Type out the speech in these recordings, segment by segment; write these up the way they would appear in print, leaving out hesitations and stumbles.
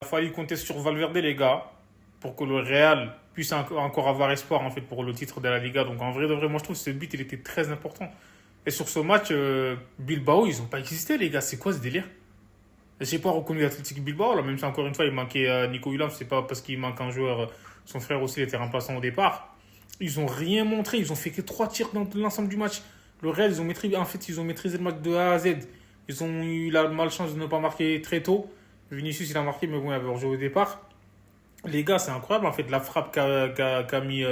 Il a fallu compter sur Valverde, les gars, pour que le Real puisse encore avoir espoir en fait pour le titre de la Liga. Donc en vrai de vrai, moi je trouve que ce but il était très important. Et sur ce match, Bilbao, ils n'ont pas existé, les gars. C'est quoi ce délire? J'ai pas reconnu l'Athletic Bilbao, là, même si encore une fois il manquait Nico Williams, c'est pas parce qu'il manque un joueur, son frère aussi il était remplaçant au départ. Ils ont rien montré, ils ont fait que 3 tirs dans l'ensemble du match. Le Real, ils ont maîtrisé le match de A à Z. Ils ont eu la malchance de ne pas marquer très tôt. Vinicius il a marqué, mais bon, il avait rejoué au départ. Les gars, c'est incroyable en fait, la frappe qu'a mis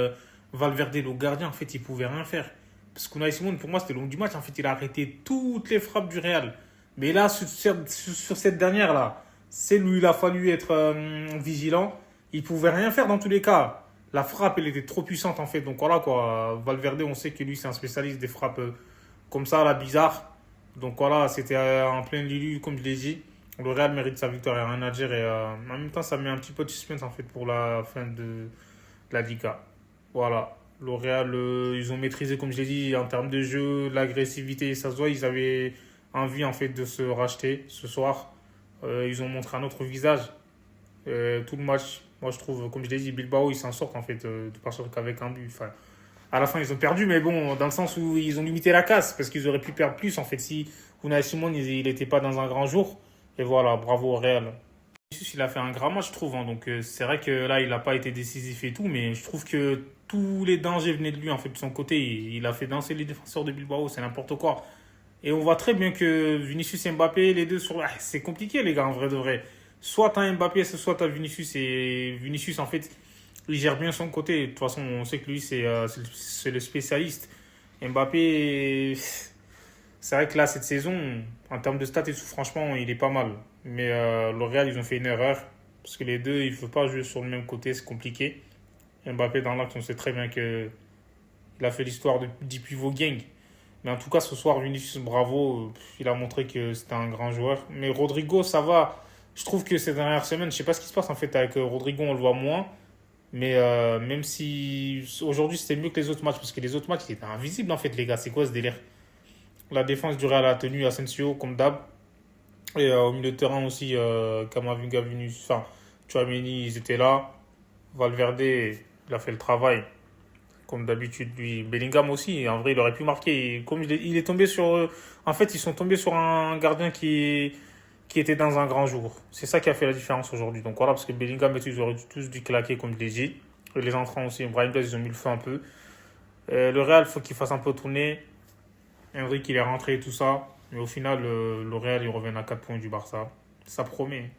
Valverde, le gardien, en fait, il pouvait rien faire. Parce qu'Unai Simon, pour moi, c'était le long du match, en fait, il a arrêté toutes les frappes du Real. Mais là, sur cette dernière-là, c'est lui, il a fallu être vigilant. Il pouvait rien faire dans tous les cas. La frappe, elle était trop puissante en fait. Donc voilà quoi. Valverde, on sait que lui, c'est un spécialiste des frappes comme ça, là, bizarre. Donc voilà, c'était en plein Lulu, comme je l'ai dit. Le Real mérite sa victoire, il n'y a rien à dire. Et en même temps, ça met un petit peu de suspense en fait pour la fin de la Liga. Voilà. Le Real, ils ont maîtrisé, comme je l'ai dit, en termes de jeu, l'agressivité, ça se voit, ils avaient envie en fait de se racheter ce soir. Ils ont montré un autre visage. Tout le match, moi je trouve, comme je l'ai dit, Bilbao, ils s'en sortent en fait, de partir qu'avec un but. Enfin, à la fin, ils ont perdu, mais bon, dans le sens où ils ont limité la casse, parce qu'ils auraient pu perdre plus en fait si Unai Simon, il n'était pas dans un grand jour. Et voilà, bravo au Real. Vinicius, il a fait un grand match, je trouve, hein. Donc, c'est vrai que là, il n'a pas été décisif et tout, mais je trouve que tous les dangers venaient de lui, en fait, de son côté. Il a fait danser les défenseurs de Bilbao, c'est n'importe quoi. Et on voit très bien que Vinicius et Mbappé, les deux sur. Ah, c'est compliqué, les gars, en vrai de vrai. Soit t'as Mbappé, soit t'as Vinicius. Et Vinicius, en fait, il gère bien son côté. De toute façon, on sait que lui, c'est le spécialiste. Mbappé, c'est vrai que là, cette saison, en termes de stats et tout, franchement, il est pas mal. Mais le Real, ils ont fait une erreur. Parce que les deux, ils ne peuvent pas jouer sur le même côté, c'est compliqué. Mbappé, dans l'axe, on sait très bien qu'il a fait l'histoire du pivot gang. Mais en tout cas, ce soir, Vinicius, bravo. Il a montré que c'était un grand joueur. Mais Rodrigo, ça va. Je trouve que ces dernières semaines, je sais pas ce qui se passe en fait avec Rodrigo, on le voit moins. Mais même si aujourd'hui c'était mieux que les autres matchs, parce que les autres matchs, il était invisible en fait, les gars. C'est quoi ce délire? La défense du Real a tenu Asensio comme d'hab. Et au milieu de terrain aussi, Kamavinga, Vinicius, enfin, Tchouaméni, ils étaient là. Valverde, il a fait le travail. Comme d'habitude, lui. Bellingham aussi, en vrai, il aurait pu marquer. Comme il est tombé sur. En fait, ils sont tombés sur un gardien qui était dans un grand jour. C'est ça qui a fait la différence aujourd'hui. Donc voilà, parce que Bellingham et tout, ils auraient tous dû claquer, comme je l'ai dit. Et les entrants aussi, Brahim Diaz, ils ont mis le feu un peu. Le Real, il faut qu'il fasse un peu tourner. Henry, il est rentré et tout ça. Mais au final, le Real, ils reviennent à 4 points du Barça. Ça promet.